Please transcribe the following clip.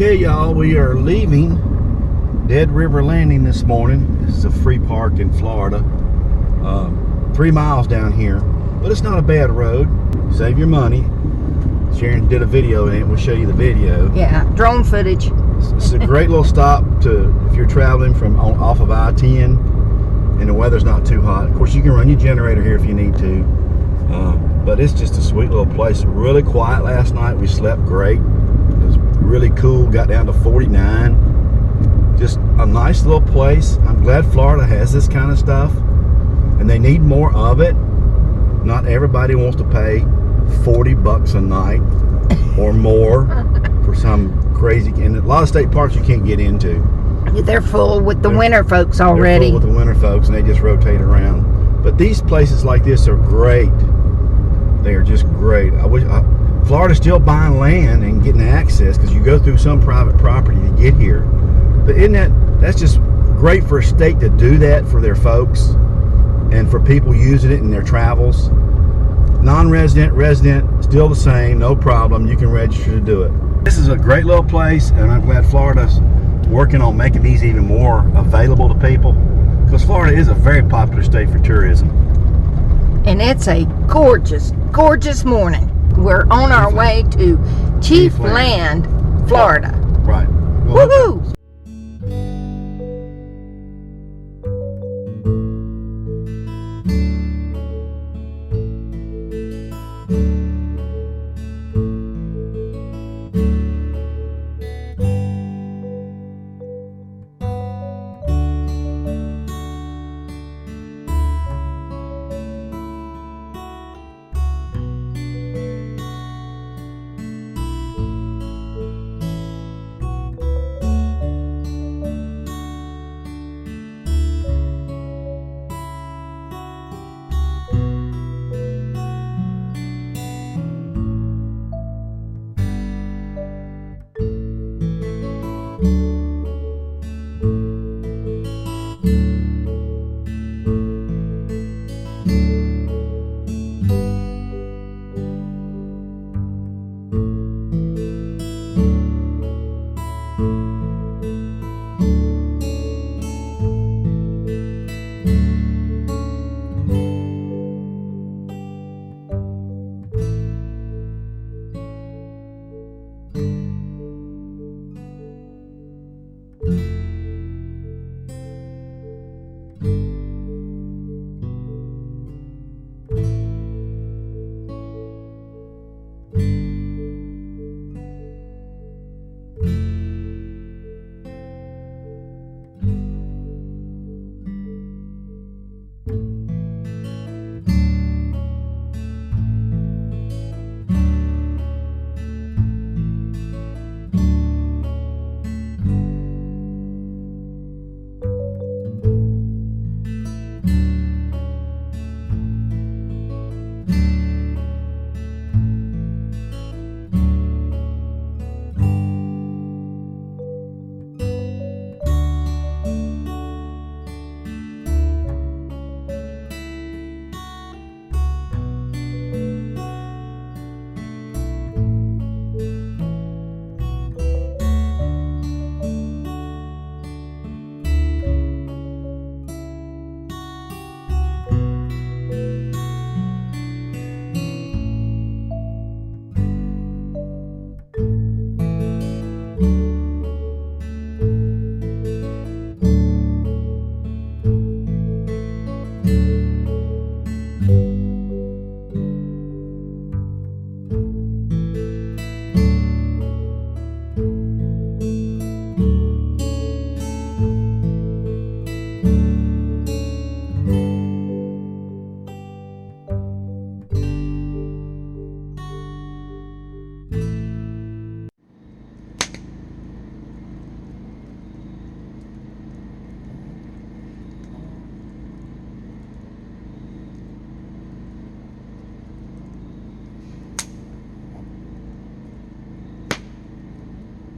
Okay, y'all, we are leaving Dead River Landing this morning. This is a free park in Florida. 3 miles down here, but it's not a bad road. Save your money. Sharon did a video in it. We'll show you the video. Yeah, drone footage. It's a great little stop to if you're traveling from off of I-10 and the weather's not too hot. Of course, you can run your generator here if you need to. But it's just a sweet little place. Really quiet last night. We slept great. It was really cool. Got down to 49. Just a nice little place. I'm glad Florida has this kind of stuff, and they need more of it. Not everybody wants to pay $40 a night or more for some crazy. And a lot of state parks you can't get into. They're full with the winter folks already. They're full with the winter folks, and they just rotate around. But these places like this are great. They are just great. Florida's still buying land and getting access because you go through some private property to get here. But that's just great for a state to do that for their folks and for people using it in their travels. Non-resident, resident, still the same, no problem. You can register to do it. This is a great little place, and I'm glad Florida's working on making these even more available to people, because Florida is a very popular state for tourism. And it's a gorgeous, gorgeous morning. We're on our way to Chief Land, Florida. Right. Woohoo!